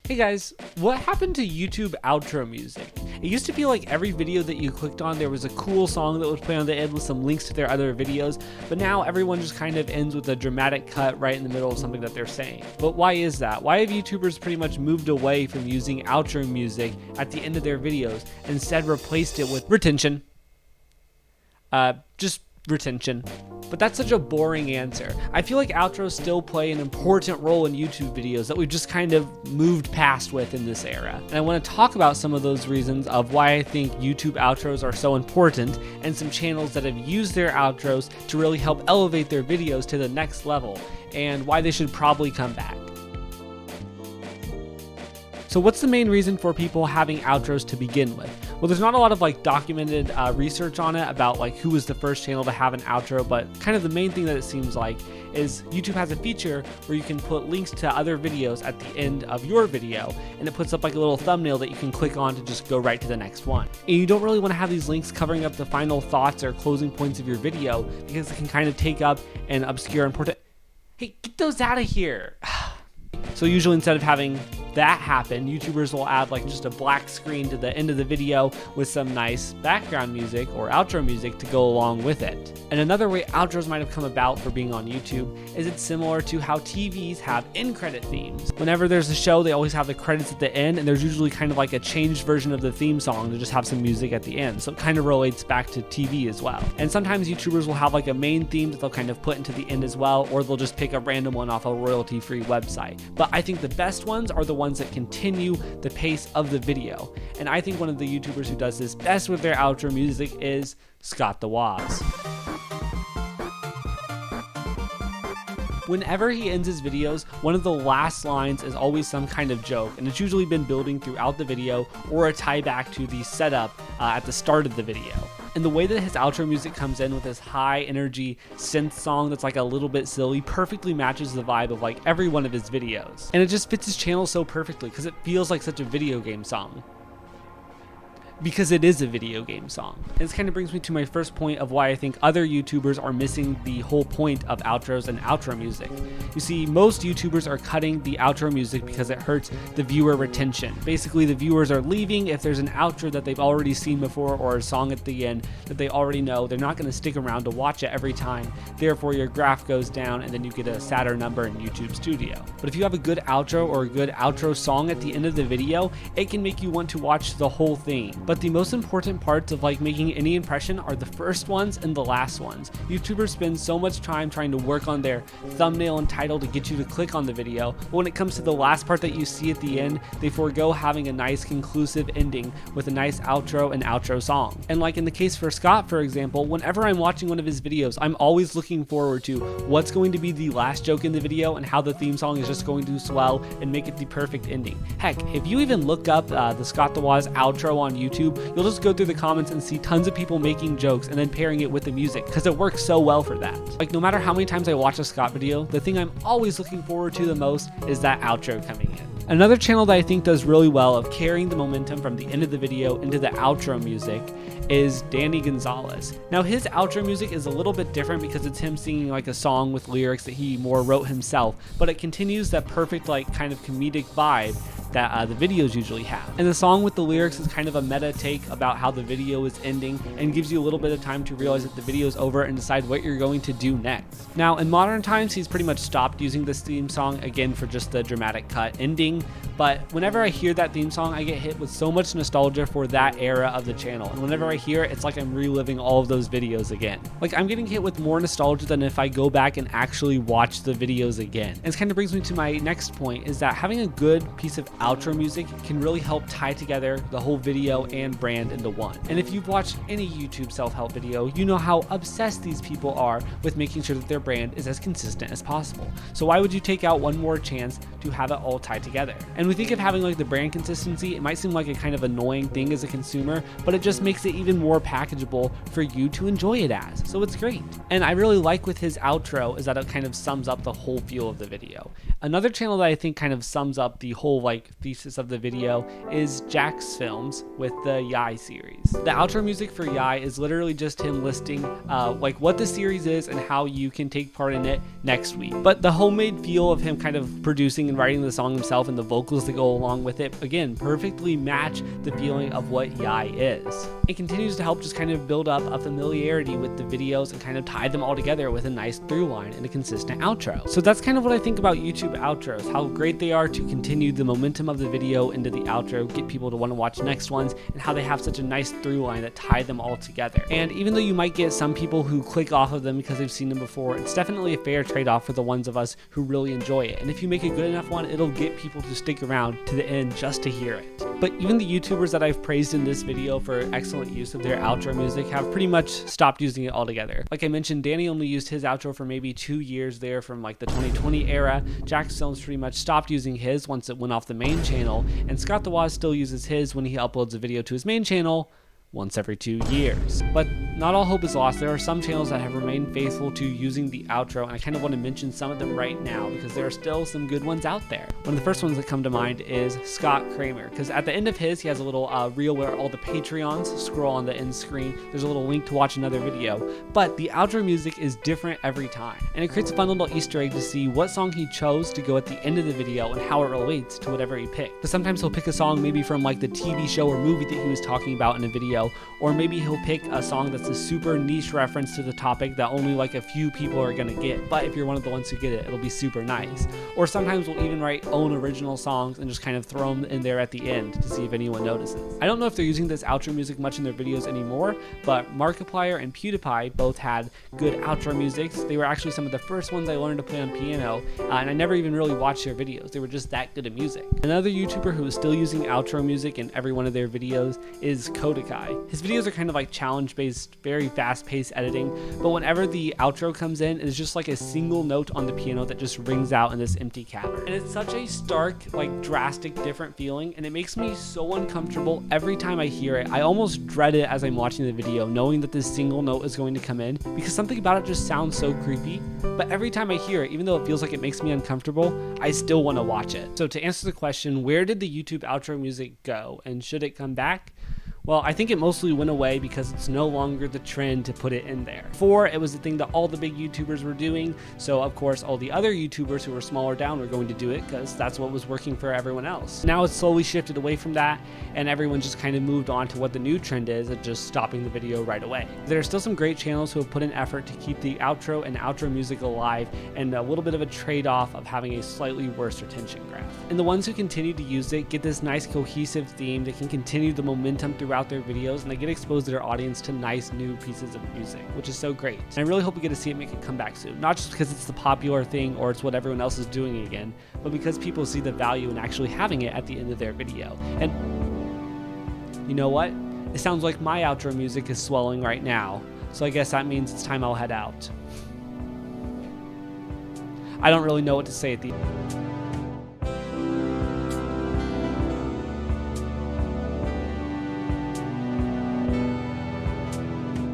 Hey guys, what happened to YouTube outro music? It used to feel like every video that you clicked on there was a cool song that would play on the end with some links to their other videos, but now everyone just kind of ends with a dramatic cut right in the middle of something that they're saying. But why is that? Why have YouTubers pretty much moved away from using outro music at the end of their videos and instead replaced it with retention? Just retention. But that's such a boring answer. I feel like outros still play an important role in YouTube videos that we've just kind of moved past with in this era. And I want to talk about some of those reasons of why I think YouTube outros are so important and some channels that have used their outros to really help elevate their videos to the next level and why they should probably come back. So what's the main reason for people having outros to begin with? Well, there's not a lot of documented research on it about who was the first channel to have an outro, but kind of the main thing that it seems like is YouTube has a feature where you can put links to other videos at the end of your video, and it puts up a little thumbnail that you can click on to just go right to the next one. And you don't really want to have these links covering up the final thoughts or closing points of your video because it can kind of take up and obscure important. Hey, get those out of here. So usually instead of having that happen, YouTubers will add just a black screen to the end of the video with some nice background music or outro music to go along with it. And another way outros might have come about for being on YouTube is it's similar to how TVs have end credit themes. Whenever there's a show, they always have the credits at the end, and there's usually kind of a changed version of the theme song to just have some music at the end. So it kind of relates back to TV as well. And sometimes YouTubers will have a main theme that they'll kind of put into the end as well, or they'll just pick a random one off a royalty-free website. But I think the best ones are the ones that continue the pace of the video. And I think one of the YouTubers who does this best with their outro music is Scott the Woz. Whenever he ends his videos, one of the last lines is always some kind of joke, and it's usually been building throughout the video or a tie back to the setup at the start of the video. And the way that his outro music comes in with this high energy synth song that's a little bit silly perfectly matches the vibe of every one of his videos. And it just fits his channel so perfectly because it feels like such a video game song. Because it is a video game song. And this kind of brings me to my first point of why I think other YouTubers are missing the whole point of outros and outro music. You see, most YouTubers are cutting the outro music because it hurts the viewer retention. Basically, the viewers are leaving if there's an outro that they've already seen before or a song at the end that they already know. They're not going to stick around to watch it every time. Therefore, your graph goes down and then you get a sadder number in YouTube Studio. But if you have a good outro or a good outro song at the end of the video, it can make you want to watch the whole thing. But the most important parts of making any impression are the first ones and the last ones. YouTubers spend so much time trying to work on their thumbnail and title to get you to click on the video, but when it comes to the last part that you see at the end, they forego having a nice conclusive ending with a nice outro and outro song. And in the case for Scott, for example, whenever I'm watching one of his videos, I'm always looking forward to what's going to be the last joke in the video and how the theme song is just going to swell and make it the perfect ending. Heck, if you even look up the Scott the Woz outro on YouTube, you'll just go through the comments and see tons of people making jokes and then pairing it with the music because it works so well for that. No matter how many times I watch a Scott video, the thing I'm always looking forward to the most is that outro coming in. Another channel that I think does really well of carrying the momentum from the end of the video into the outro music is Danny Gonzalez. Now his outro music is a little bit different because it's him singing a song with lyrics that he more wrote himself, but it continues that perfect kind of comedic vibe that the videos usually have. And the song with the lyrics is kind of a meta take about how the video is ending and gives you a little bit of time to realize that the video is over and decide what you're going to do next. Now in modern times, he's pretty much stopped using this theme song again for just the dramatic cut ending, but whenever I hear that theme song, I get hit with so much nostalgia for that era of the channel. And whenever I hear it, it's like I'm reliving all of those videos again. I'm getting hit with more nostalgia than if I go back and actually watch the videos again. And this kind of brings me to my next point, is that having a good piece of outro music can really help tie together the whole video and brand into one. And if you've watched any YouTube self-help video, you know how obsessed these people are with making sure that their brand is as consistent as possible. So why would you take out one more chance to have it all tied together? And we think of having the brand consistency, it might seem like a kind of annoying thing as a consumer, but it just makes it even more packageable for you to enjoy it as. So it's great. And I really like with his outro is that it kind of sums up the whole feel of the video. Another channel that I think kind of sums up the whole thesis of the video is Jack's films with the Yai series. The outro music for Yai is literally just him listing like what the series is and how you can take part in it next week. But the homemade feel of him kind of producing and writing the song himself and the vocals that go along with it, again, perfectly match the feeling of what Yai is. It continues to help just kind of build up a familiarity with the videos and kind of tie them all together with a nice through line and a consistent outro. So that's kind of what I think about YouTube outros, how great they are to continue the momentum of the video into the outro, get people to want to watch next ones, and how they have such a nice through line that tie them all together. And even though you might get some people who click off of them because they've seen them before, it's definitely a fair trade-off for the ones of us who really enjoy it. And if you make a good enough one, it'll get people to stick around to the end just to hear it. But even the YouTubers that I've praised in this video for excellent use of their outro music have pretty much stopped using it altogether. Like I mentioned, Danny only used his outro for maybe 2 years there from like the 2020 era. Jack's Films pretty much stopped using his once it went off the main channel, and Scott the Woz still uses his when he uploads a video to his main channel once every 2 years. But not all hope is lost. There are some channels that have remained faithful to using the outro, and I kind of want to mention some of them right now because there are still some good ones out there. One of the first ones that come to mind is Scott Kramer, because at the end of his, he has a little reel where all the Patreons scroll on the end screen. There's a little link to watch another video, but the outro music is different every time, and it creates a fun little Easter egg to see what song he chose to go at the end of the video and how it relates to whatever he picked. Because sometimes he'll pick a song maybe from like the TV show or movie that he was talking about in a video, or maybe he'll pick a song that's a super niche reference to the topic that only like a few people are gonna get, but if you're one of the ones who get it, it'll be super nice. Or sometimes we'll even write own original songs and just kind of throw them in there at the end to see if anyone notices. I don't know if they're using this outro music much in their videos anymore, but Markiplier and PewDiePie both had good outro musics. They were actually some of the first ones I learned to play on piano, and I never even really watched their videos. They were just that good at music. Another YouTuber who is still using outro music in every one of their videos is Kodakai. His videos are kind of like challenge-based, very fast-paced editing, but whenever the outro comes in, it's just like a single note on the piano that just rings out in this empty cavern. And it's such a stark, like drastic, different feeling, and it makes me so uncomfortable every time I hear it. I almost dread it as I'm watching the video, knowing that this single note is going to come in, because something about it just sounds so creepy. But every time I hear it, even though it feels like it makes me uncomfortable, I still want to watch it. So to answer the question, where did the YouTube outro music go, and should it come back? Well, I think it mostly went away because it's no longer the trend to put it in there. Before, it was the thing that all the big YouTubers were doing, so of course all the other YouTubers who were smaller down were going to do it because that's what was working for everyone else. Now it's slowly shifted away from that, and everyone just kind of moved on to what the new trend is of just stopping the video right away. There are still some great channels who have put in effort to keep the outro and outro music alive, and a little bit of a trade-off of having a slightly worse retention graph. And the ones who continue to use it get this nice cohesive theme that can continue the momentum throughout their videos, and they get exposed to their audience to nice new pieces of music, which is so great. And I really hope we get to see it make a comeback soon, not just because it's the popular thing or it's what everyone else is doing again, but because people see the value in actually having it at the end of their video. And you know what? It sounds like my outro music is swelling right now, so I guess that means it's time I'll head out. I don't really know what to say at the end.